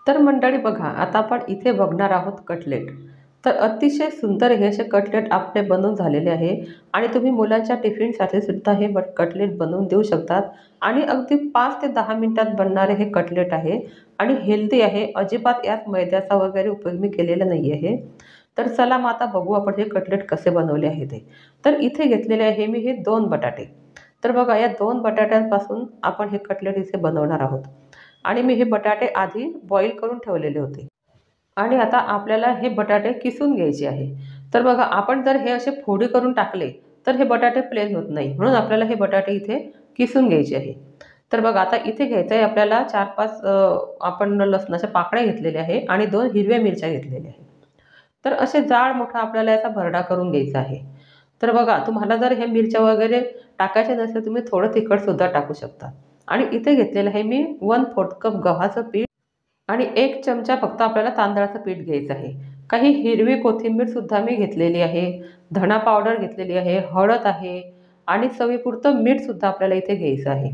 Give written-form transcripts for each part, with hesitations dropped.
तर मंडळी बघा, आता आपण इथे बघणार आहोत कटलेट. तर अतिशय सुंदर हे असे कटलेट आपले बनून झालेले आहे आणि तुम्ही मुलांच्या टिफिनसाठी सुद्धा हे कटलेट बनवून देऊ शकतात आणि अगदी 5 ते 10 मिनिटात बनणारे हे कटलेट आहे आणि हेल्दी आहे. अजिबात यात मैद्याचा वगैरे उपयोग मी केलेला नाही आहे. तर चला मग आता बघू आपण हे कटलेट कसे बनवले आहे ते. तर इथे घेतलेले आहे मी हे 2 बटाटे. तर बघा या 2 बटाट्यांपासून आपण हे कटलेट इथे बनवणार आहोत. आणि मी हे बटाटे आधी बॉईल करून ठेवलेले होते आणि आता आपल्याला हे बटाटे किसून घ्यायचे आहे. तर बघा आपण जर हे असे फोडी करून टाकले तर हे बटाटे प्लेन होत नाही, म्हणून आपल्याला हे बटाटे इथे किसून घ्यायचे आहे. तर बघा आता इथे घ्यायचं आहे आपल्याला 4-5 आपण लसणाच्या पाकळ्या घेतलेल्या आहे आणि 2 हिरव्या मिरच्या घेतलेल्या आहे. तर असे जाड मोठा आपल्याला याचा भरडा करून घ्यायचा आहे. तर बघा तुम्हाला जर हे मिरच्या वगैरे टाकायच्या नसेल तुम्ही थोडं तिखटसुद्धा टाकू शकता. आणि इथे घेतलेलं आहे मी 1/4 कप गव्हाचं पीठ आणि 1 चमचा फक्त आपल्याला तांदळाचं पीठ घ्यायचं आहे. काही हिरवी कोथिंबीरसुद्धा मी घेतलेली आहे, धणा पावडर घेतलेली आहे, हळद आहे आणि चवीपुरतं मीठसुद्धा आपल्याला इथे घ्यायचं आहे.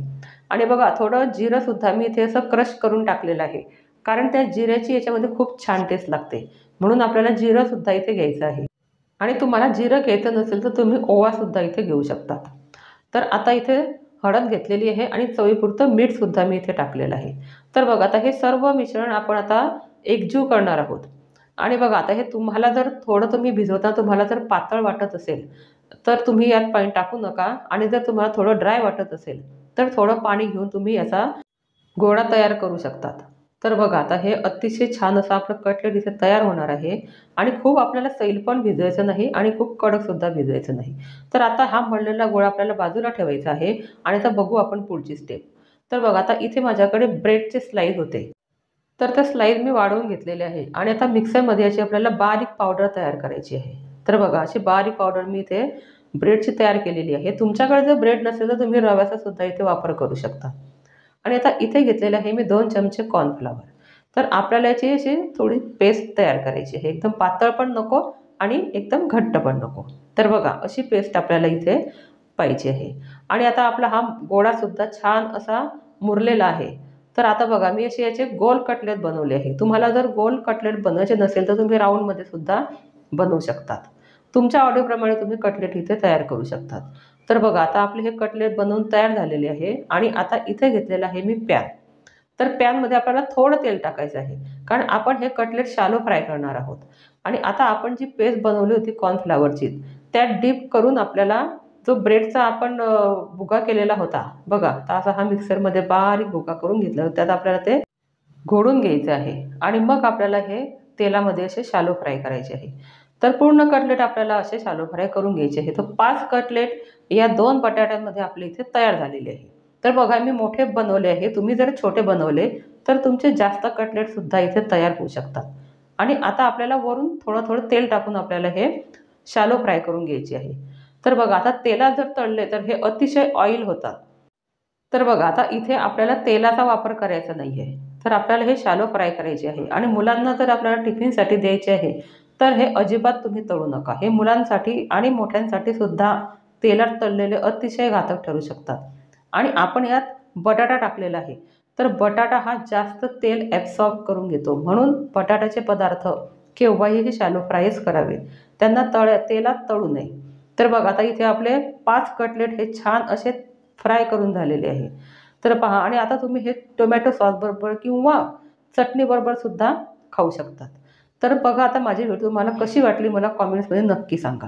आणि बघा थोडं जिरंसुद्धा मी इथे असं क्रश करून टाकलेलं आहे, कारण त्या जिऱ्याची याच्यामध्ये खूप छान टेस्ट लागते, म्हणून आपल्याला जिरंसुद्धा इथे घ्यायचं आहे. आणि तुम्हाला जिरं घ्यायचं नसेल तर तुम्ही ओवासुद्धा इथे घेऊ शकतात. तर आता इथे हळद घेतलेली आहे आणि चवीपुरतं मीठसुद्धा मी इथे टाकलेलं आहे. तर बघा आता हे सर्व मिश्रण आपण आता एकजीव करणार आहोत. आणि बघा आता हे तुम्हाला जर थोडं तुम्ही भिजवता तुम्हाला जर पातळ वाटत असेल तर तुम्ही यात पाणी टाकू नका आणि जर तुम्हाला थोडं ड्राय वाटत असेल तर थोडं पाणी घेऊन तुम्ही याचा गोळा तयार करू शकतात. तर बघा आता हे अतिशय छान असं आपलं कटलेट इथे तयार होणार आहे आणि खूप आपल्याला सैल पण भिजवायचं नाही आणि खूप कडकसुद्धा भिजवायचं नाही. तर आता हा मळलेला गोळा आपल्याला बाजूला ठेवायचा आहे आणि आता बघू आपण पुढची स्टेप. तर बघा आता इथे माझ्याकडे ब्रेडचे स्लाईस होते. तर त्या स्लाईस मी वाढवून घेतलेले आहे आणि आता मिक्सरमध्ये याची आपल्याला बारीक पावडर तयार करायची आहे. तर बघा अशी बारीक पावडर मी इथे ब्रेडची तयार केलेली आहे. तुमच्याकडे जर ब्रेड नसेल तर तुम्ही रव्याचा सुद्धा इथे वापर करू शकता. आणि आता इथे घेतलेलं आहे मी 2 चमचे कॉर्नफ्लॉवर. तर आपल्याला याची अशी थोडी पेस्ट तयार करायची आहे. एकदम पातळ पण नको आणि एकदम घट्ट पण नको. तर बघा अशी पेस्ट आपल्याला इथे पाहिजे आहे. आणि आता आपला हा गोळासुद्धा छान असा मुरलेला आहे. तर आता बघा मी असे याचे गोल कटलेट बनवले आहे. तुम्हाला जर गोल कटलेट बनवायचे नसेल तर तुम्ही राऊंडमध्ये सुद्धा बनवू शकतात. तुमच्या आवडीप्रमाणे तुम्ही कटलेट इथे तयार करू शकतात. तर बघा आता आपले हे कटलेट बनवून तयार झालेले आहे आणि आता इथे घेतलेलं आहे मी पॅन. तर पॅनमध्ये आपल्याला थोडं तेल टाकायचं आहे, कारण आपण हे कटलेट शॅलो फ्राय करणार आहोत. आणि आता आपण जी पेस्ट बनवली होती कॉर्नफ्लॉवरची त्यात डीप करून आपल्याला जो ब्रेडचा आपण भुगा केलेला होता बघा, तर असा हा मिक्सरमध्ये बारीक भुगा करून घेतला, त्यात आपल्याला ते घोडून घ्यायचं आहे आणि मग आपल्याला हे तेलामध्ये असे शॅलो फ्राय करायचे आहे. तर पूर्ण कटलेट आपल्याला असे शॅलो फ्राय करून घ्यायचे आहे. तर 5 कटलेट या 2 बटाट्यांमध्ये आपले इथे तयार झालेले आहे. तर बघा मी मोठे बनवले आहे. तुम्ही जर छोटे बनवले तर तुमचे जास्त कटलेटसुद्धा इथे तयार होऊ शकतात. आणि आता आपल्याला वरून थोडं तेल टाकून आपल्याला हे शॅलो फ्राय करून घ्यायचे आहे. तर बघा आता तेलात जर तळले तर हे अतिशय ऑइल होतात. तर बघा आता इथे आपल्याला तेलाचा वापर करायचा नाही आहे. तर आपल्याला हे शॅलो फ्राय करायचे आहे आणि मुलांना जर आपल्याला टिफिनसाठी द्यायचे आहे तर हे अजिबात तुम्ही तळू नका. हे मुलांसाठी आणि मोठ्यांसाठी सुद्धा तेलात तळलेले अतिशय घातक ठरू शकतात. आणि आपण यात बटाटा टाकलेला आहे. तर बटाटा हा जास्त तेल ॲब्सॉर्ब करून घेतो, म्हणून बटाट्याचे पदार्थ केव्हाही हे शॅलो फ्रायच करावे, त्यांना तेलात तळू नये. तर बघा आता इथे आपले 5 कटलेट हे छान असे फ्राय करून झालेले आहे. तर पहा आणि आता तुम्ही हे टोमॅटो सॉसबरोबर किंवा चटणीबरोबर सुद्धा खाऊ शकतात. तर बघा आता माझी व्हिडिओ तुम्हाला कशी वाटली मला कॉमेंट्समध्ये नक्की सांगा.